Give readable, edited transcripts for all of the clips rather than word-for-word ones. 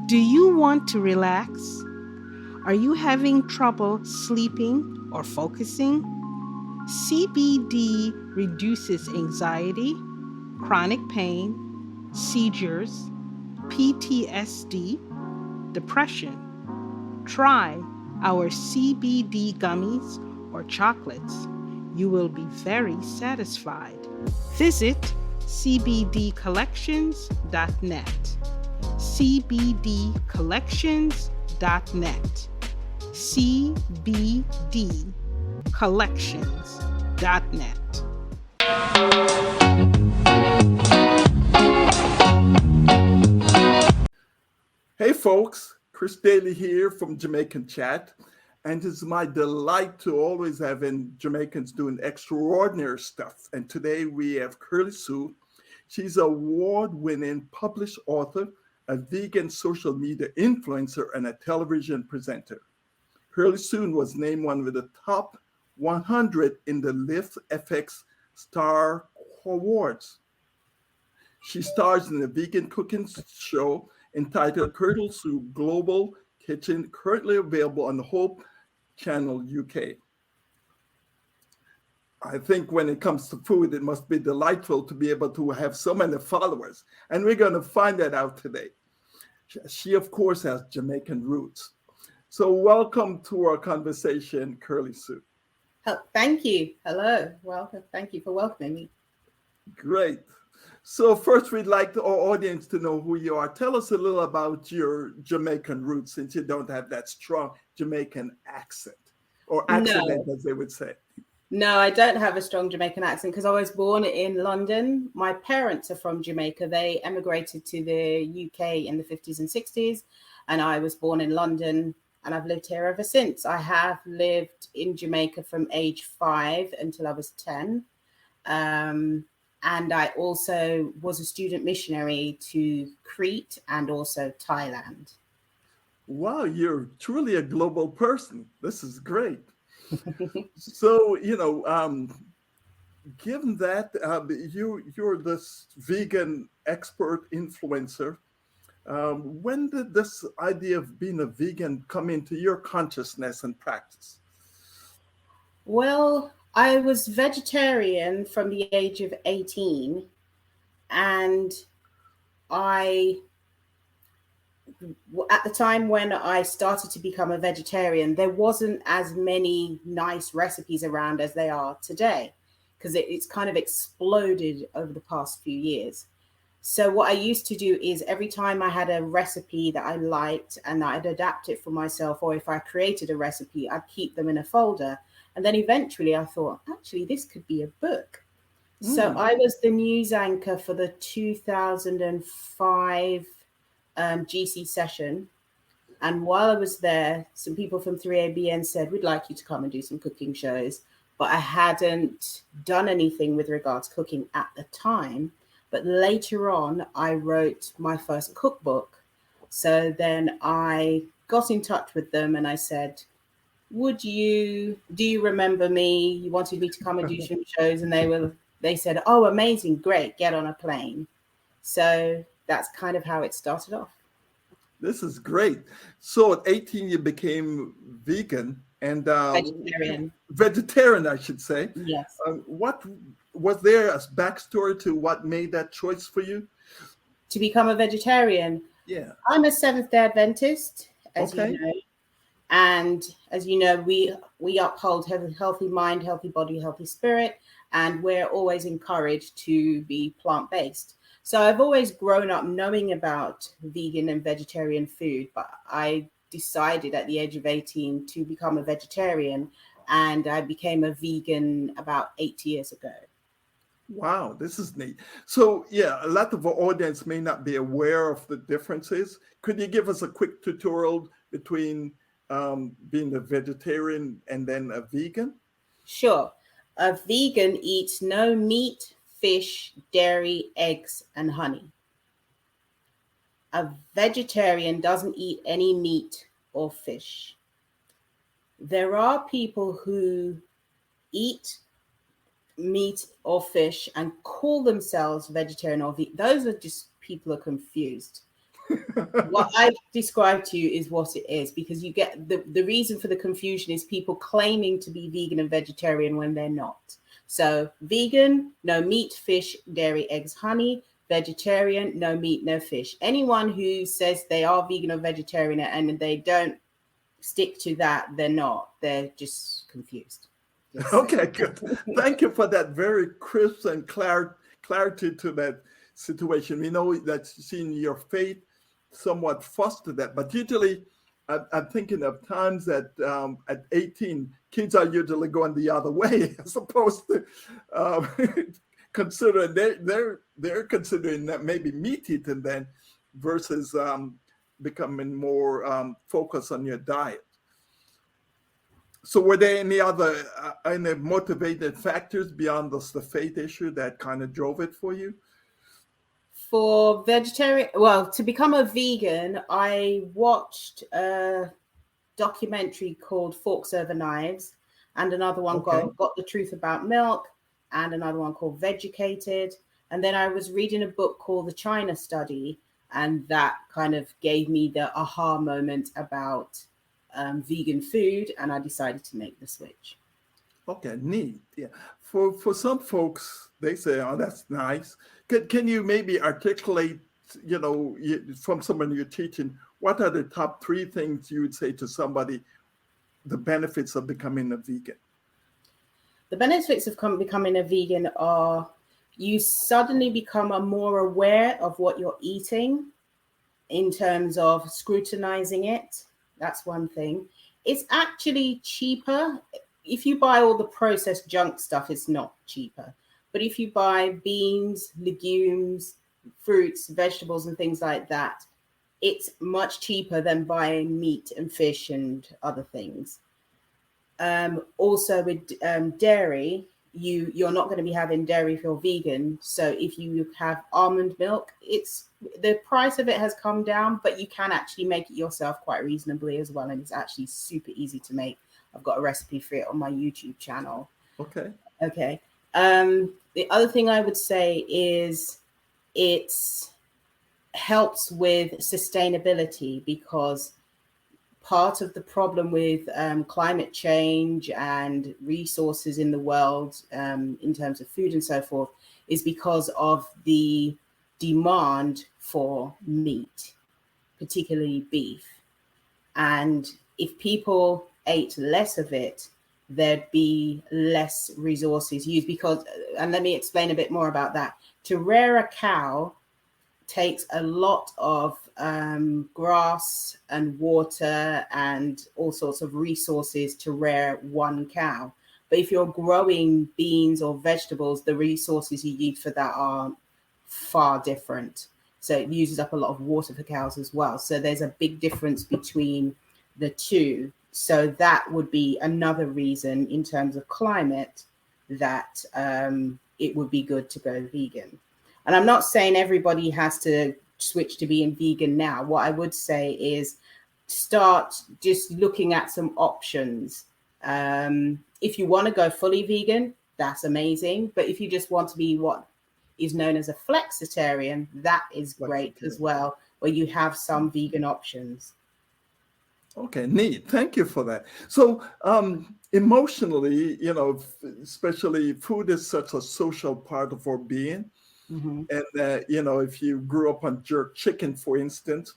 Do you want to relax? Are you having trouble sleeping or focusing? CBD reduces anxiety, chronic pain, seizures, PTSD, depression. Try our CBD gummies or chocolates. You will be very satisfied. Visit cbdcollections.net. cbdcollections.net. cbdcollections.net. Hey folks, Chris Daley here from Jamaican Chat, and it's my delight to always have Jamaicans doing extraordinary stuff. And today we have Kirly Sue. She's an award-winning published author, a vegan social media influencer, and a television presenter. Kirly Sue was named one of the top 100 in the Lyft FX Star Awards. She stars in a vegan cooking show entitled Kirly Sue Global Kitchen, currently available on the Hope Channel UK. I think when it comes to food, it must be delightful to be able to have so many followers. And we're going to find that out today. She, of course, has Jamaican roots. So welcome to our conversation, Kirly Sue. Oh, thank you. Hello. Welcome. Thank you for welcoming me. Great. So first, we'd like our audience to know who you are. Tell us a little about your Jamaican roots, since you don't have that strong Jamaican accent, or accent, as they would say. No, I don't have a strong Jamaican accent because I was born in London. My parents are from Jamaica. They emigrated to the UK in the 50s and 60s, and I was born in London, and I've lived here ever since. I have lived in Jamaica from age 5 until I was 10. And I also was a student missionary to Crete and also Thailand. Wow, you're truly a global person. This is great. So, given that you're this vegan expert influencer, when did this idea of being a vegan come into your consciousness and practice? Well, I was vegetarian from the age of 18, and at the time when I started to become a vegetarian, there wasn't as many nice recipes around as they are today, because it's kind of exploded over the past few years. So what I used to do is every time I had a recipe that I liked and I'd adapt it for myself, or if I created a recipe, I'd keep them in a folder. And then eventually I thought, actually, this could be a book. So I was the news anchor for the 2005 GC session. And while I was there, some people from 3ABN said, we'd like you to come and do some cooking shows. But I hadn't done anything with regards to cooking at the time. But later on, I wrote my first cookbook. So then I got in touch with them and I said, do you remember me? You wanted me to come and do some shows. And they said, oh, amazing, great, get on a plane. So that's kind of how it started off. This is great. So at 18, you became vegan and vegetarian, I should say. Yes. What was there a backstory to what made that choice for you? To become a vegetarian? Yeah. I'm a Seventh-day Adventist, as you know. And as you know, we uphold healthy mind, healthy body, healthy spirit, and we're always encouraged to be plant-based. So I've always grown up knowing about vegan and vegetarian food, but I decided at the age of 18 to become a vegetarian, and I became a vegan about 8 years ago. Wow, this is neat. So yeah, a lot of our audience may not be aware of the differences. Could you give us a quick tutorial between being a vegetarian and then a vegan? Sure. A vegan eats no meat, fish, dairy, eggs, and honey. A vegetarian doesn't eat any meat or fish. There are people who eat meat or fish and call themselves vegetarian or vegan. Those are just people are confused. What I've described to you is what it is, because you get the reason for the confusion is people claiming to be vegan and vegetarian when they're not. So vegan, no meat, fish, dairy, eggs, honey. Vegetarian, no meat, no fish. Anyone who says they are vegan or vegetarian and they don't stick to that, they're not. They're just confused. Yes. Okay, good. Thank you for that very crisp and clarity to that situation. We know that seeing your faith somewhat fostered that, but usually I'm thinking of times that at 18, kids are usually going the other way as opposed to considering they're considering that maybe meat eating then versus becoming more focused on your diet. So were there any other any motivated factors beyond the faith issue that kind of drove it for you? For vegetarian, well, to become a vegan, I watched a documentary called Forks Over Knives and another one called Got the Truth About Milk and another one called Vegucated. And then I was reading a book called The China Study, and that kind of gave me the aha moment about vegan food, and I decided to make the switch. Okay, neat. Yeah. For some folks, they say, "Oh, that's nice." Can you maybe articulate, from someone you're teaching, what are the top 3 things you would say to somebody, the benefits of becoming a vegan? The benefits of becoming a vegan are you suddenly become more aware of what you're eating in terms of scrutinizing it. That's one thing. It's actually cheaper. If you buy all the processed junk stuff, it's not cheaper. But if you buy beans, legumes, fruits, vegetables, and things like that, it's much cheaper than buying meat and fish and other things. Also with dairy, you're not going to be having dairy if you're vegan. So if you have almond milk, the price of it has come down, but you can actually make it yourself quite reasonably as well. And it's actually super easy to make. I've got a recipe for it on my YouTube channel. Okay. The other thing I would say is it helps with sustainability, because part of the problem with climate change and resources in the world in terms of food and so forth is because of the demand for meat, particularly beef. And if people ate less of it, there'd be less resources used and let me explain a bit more about that. To rear a cow takes a lot of grass and water and all sorts of resources to rear one cow. But if you're growing beans or vegetables, the resources you need for that are far different. So it uses up a lot of water for cows as well. So there's a big difference between the two. So that would be another reason in terms of climate that it would be good to go vegan. And I'm not saying everybody has to switch to being vegan now. What I would say is start just looking at some options. If you want to go fully vegan, that's amazing. But if you just want to be what is known as a flexitarian, that is great as well, where you have some vegan options. Okay, neat. Thank you for that. So emotionally, especially food is such a social part of our being. Mm-hmm. And, if you grew up on jerk chicken, for instance,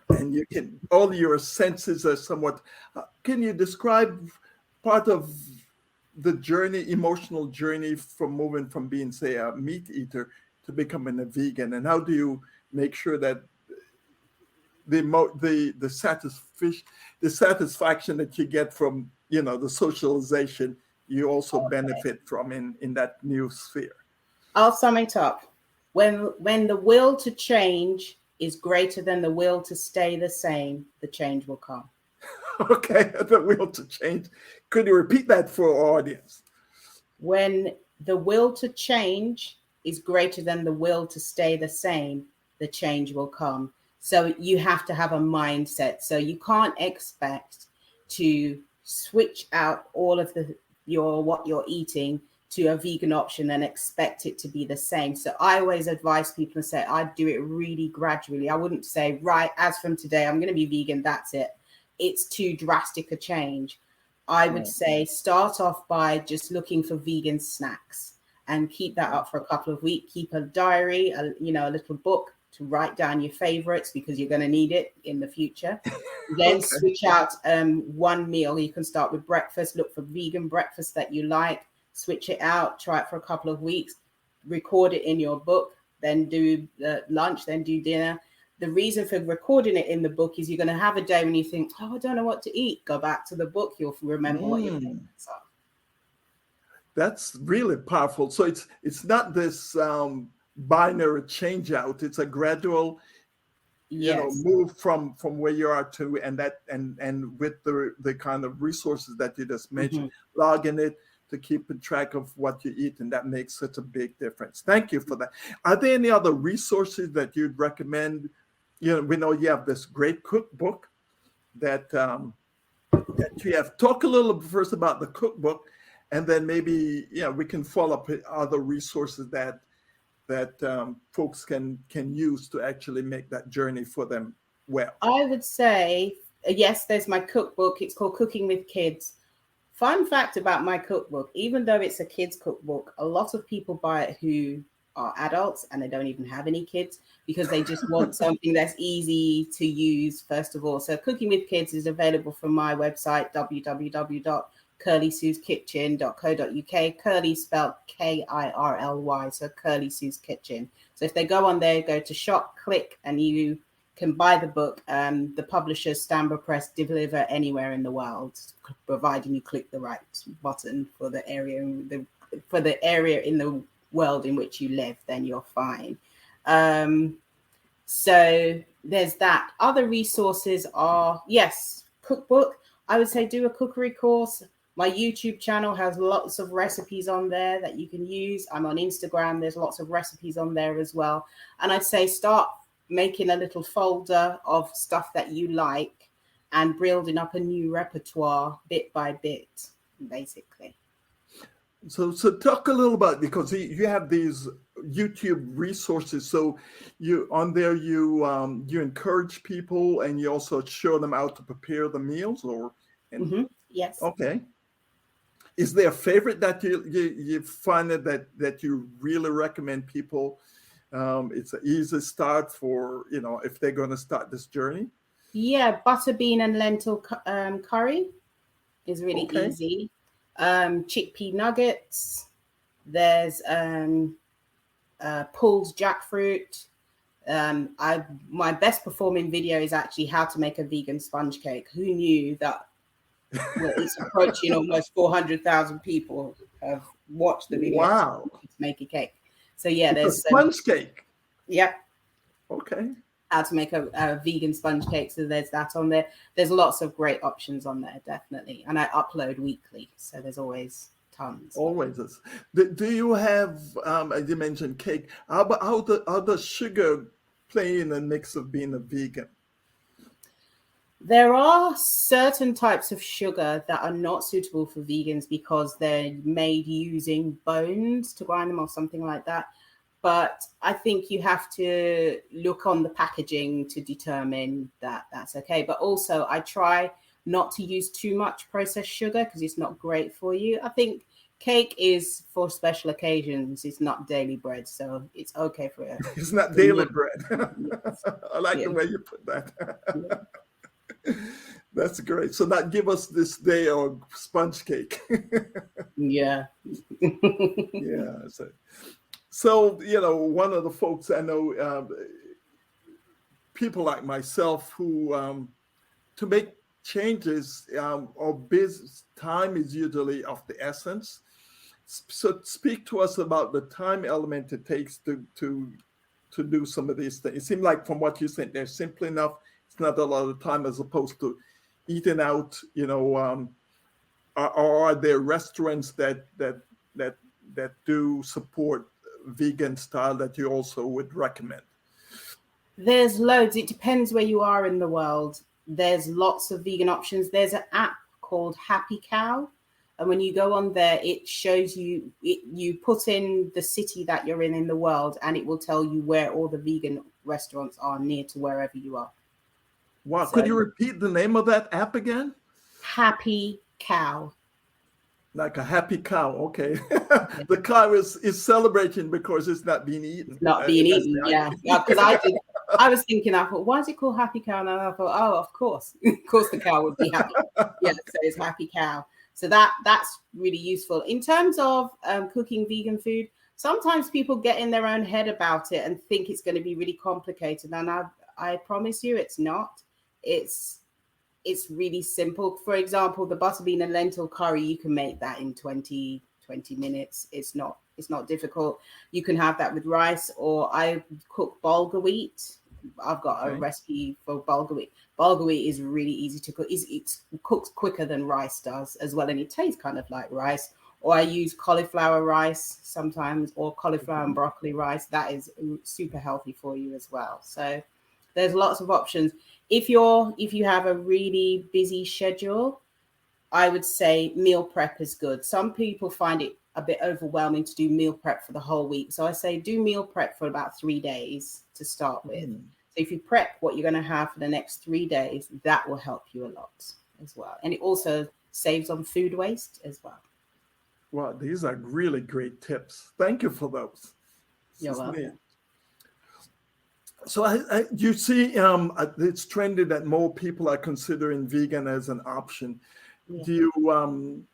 and all your senses are somewhat, can you describe part of the emotional journey from moving from being, say, a meat eater to becoming a vegan? And how do you make sure that the satisfaction that you get from, the socialization, you also benefit from in that new sphere? I'll sum it up. When the will to change is greater than the will to stay the same, the change will come. Okay, the will to change. Could you repeat that for our audience? When the will to change is greater than the will to stay the same, the change will come. So you have to have a mindset. So you can't expect to switch out all of what you're eating to a vegan option and expect it to be the same. So I always advise people and say, I do it really gradually. I wouldn't say, right, as from today, I'm going to be vegan. That's it. It's too drastic a change. I would say start off by just looking for vegan snacks and keep that up for a couple of weeks. Keep a diary, a little book to write down your favorites because you're going to need it in the future. Then switch out one meal. You can start with breakfast. Look for vegan breakfast that you like. Switch it out. Try it for a couple of weeks. Record it in your book. Then do lunch. Then do dinner. The reason for recording it in the book is you're going to have a day when you think, oh, I don't know what to eat. Go back to the book. You'll remember what your favorites are. That's really powerful. So it's not this binary change out. It's a gradual, move from where you are to, and with the kind of resources that you just mentioned, logging it to keep track of what you eat, and that makes such a big difference. Thank you for that. Are there any other resources that you'd recommend? We know you have this great cookbook that you have. Talk a little bit first about the cookbook, and then maybe we can follow up with other resources that folks can use to actually make that journey for them well. I would say, yes, there's my cookbook. It's called Cooking with Kids. Fun fact about my cookbook, even though it's a kids cookbook, a lot of people buy it who are adults and they don't even have any kids because they just want something that's easy to use, first of all. So Cooking with Kids is available from my website, www.kirlysueskitchen.co.uk. Kirly spelled Kirly, so Kirly Sue's Kitchen. So if they go on there, go to shop, click, and you can buy the book. The publishers, Stanborough Press, deliver anywhere in the world, providing you click the right button for the area in the world in which you live, then you're fine. So there's that. Other resources are, yes, cookbook. I would say do a cookery course. My YouTube channel has lots of recipes on there that you can use. I'm on Instagram. There's lots of recipes on there as well. And I'd say start making a little folder of stuff that you like and building up a new repertoire bit by bit, basically. So talk a little about, because you have these YouTube resources. So you encourage people and you also show them how to prepare the meals, Yes. Okay. Is there a favorite that you find that you really recommend people? It's an easy start for if they're going to start this journey. Yeah, butter bean and lentil curry is really easy. Chickpea nuggets. There's pulled jackfruit. My best performing video is actually how to make a vegan sponge cake. Who knew that? Well, it's approaching almost 400,000 people have watched the video. Wow! To make a cake. So yeah, there's a sponge cake. Yeah. Okay. How to make a vegan sponge cake. So there's that on there. There's lots of great options on there, definitely. And I upload weekly, so there's always tons. Always is. Do you have, as you mentioned, cake? How does sugar play in the mix of being a vegan? There are certain types of sugar that are not suitable for vegans because they're made using bones to grind them or something like that. But I think you have to look on the packaging to determine that that's okay. But also I try not to use too much processed sugar because it's not great for you. I think cake is for special occasions. It's not daily bread. So it's okay for it. It's not daily bread. Yes. I like the way you put that. Yeah. That's great. So now give us this day of sponge cake. Yeah. Yeah. So, one of the folks I know, people like myself who, to make changes, or business time is usually of the essence. So speak to us about the time element it takes to do some of these things. It seemed like from what you said, they're simple enough. It's not a lot of time as opposed to eating out, or are there restaurants that do support vegan style that you also would recommend? There's loads. It depends where you are in the world. There's lots of vegan options. There's an app called Happy Cow. And when you go on there, it shows you, you put in the city that you're in the world, and it will tell you where all the vegan restaurants are near to wherever you are. Wow. So, Could you repeat the name of that app again? Happy Cow. Like a happy cow. Okay. The cow is celebrating because it's not being eaten. Not being That's eaten, the yeah. idea. Because I was thinking, I thought, why is it called Happy Cow? And I thought, oh, of course the cow would be happy. Yeah, so it's Happy Cow. So that's really useful. In terms of cooking vegan food, sometimes people get in their own head about it and think it's going to be really complicated. And I promise you it's not. It's really simple. For example, the butter bean and lentil curry, you can make that in 20 minutes. It's not difficult. You can have that with rice, or I cook bulgur wheat. I've got a recipe for bulgur wheat. Bulgur wheat is really easy to cook. It cooks quicker than rice does as well, and it tastes kind of like rice. Or I use cauliflower rice sometimes, or cauliflower and broccoli rice. That is super healthy for you as well. So there's lots of options. If you have a really busy schedule, I would say meal prep is good. Some people find it a bit overwhelming to do meal prep for the whole week. So I say do meal prep for about 3 days to start with. So if you prep what you're going to have for the next 3 days, that will help you a lot as well. And it also saves on food waste as well. Wow, these are really great tips. Thank you for those. You're welcome. So you see, it's trending that more people are considering vegan as an option. Yeah. Do you,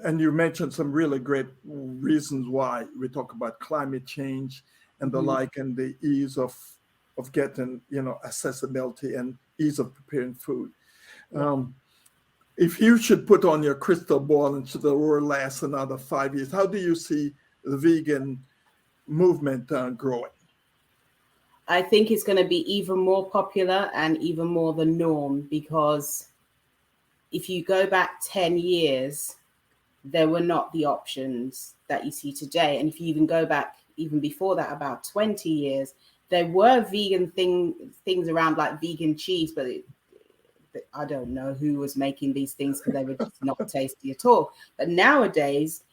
and you mentioned some really great reasons why. We talk about climate change and the like, and the ease of getting, accessibility and ease of preparing food. If you should put on your crystal ball and should the world last another 5 years, how do you see the vegan movement growing? I think it's going to be even more popular and even more the norm, because if you go back 10 years, there were not the options that you see today. And if you even go back even before that, about 20 years, there were vegan things around, like vegan cheese, but I don't know who was making these things, because they were just not tasty at all. But nowadays,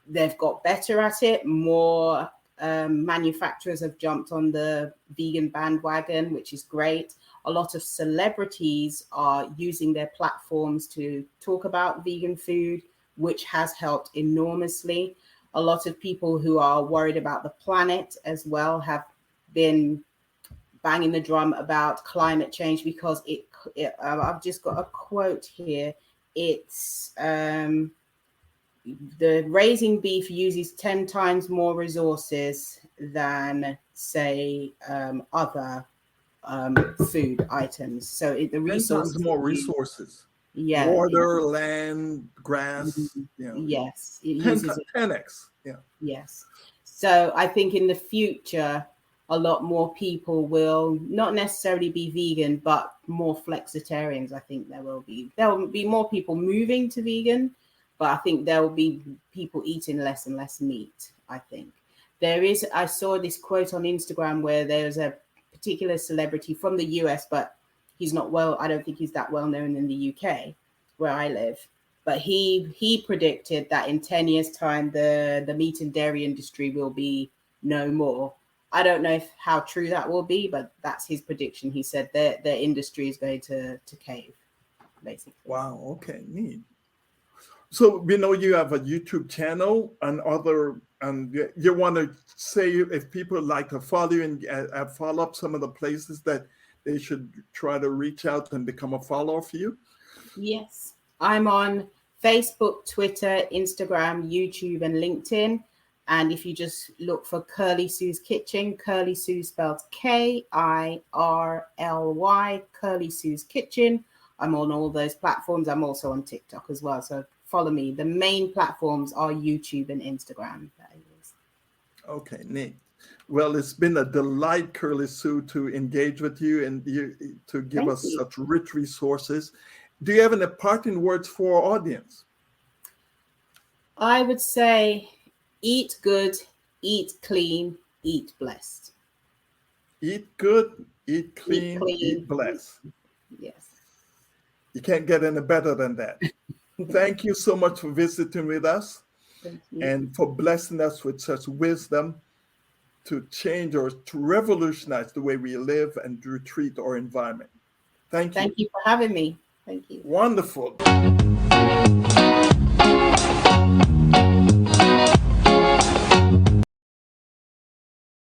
they've got better at it. More manufacturers have jumped on the vegan bandwagon, which is great. A lot of celebrities are using their platforms to talk about vegan food, which has helped enormously. A lot of people who are worried about the planet as well have been banging the drum about climate change, because I've just got a quote here. It's the raising beef uses 10 times more resources than, say, other food items. So the resources, 10 times more resources. Yeah. Water, land, grass. Yes. It 10x. Yeah. Yes. So I think in the future, a lot more people will not necessarily be vegan, but more flexitarians. I think there will be more people moving to vegan, but I think there will be people eating less and less meat. I think I saw this quote on Instagram where there's a particular celebrity from the US, but he's not I don't think he's that well known in the UK where I live. But he predicted that in 10 years' time, the meat and dairy industry will be no more. I don't know how true that will be, but that's his prediction. He said their industry is going to cave, basically. Wow. Okay. Neat. So we know you have a YouTube channel and you want to say if people like to follow you and follow up some of the places that they should try to reach out and become a follower for you? Yes. I'm on Facebook, Twitter, Instagram, YouTube, and LinkedIn. And if you just look for Kirly Sue's Kitchen, Kirly Sue spelled Kirly, Kirly Sue's Kitchen. I'm on all those platforms. I'm also on TikTok as well. So follow me. The main platforms are YouTube and Instagram. Okay, neat. Well, it's been a delight, Kirly Sue, to engage with you and to give us such rich resources. Do you have any parting words for our audience? I would say eat good, eat clean, eat blessed. Eat good, eat clean, eat blessed. Yes. You can't get any better than that. Thank you so much for visiting with us Thank you. and for blessing us with such wisdom to change or to revolutionize the way we live and to treat our environment. Thank you. Thank you for having me. Thank you. Wonderful.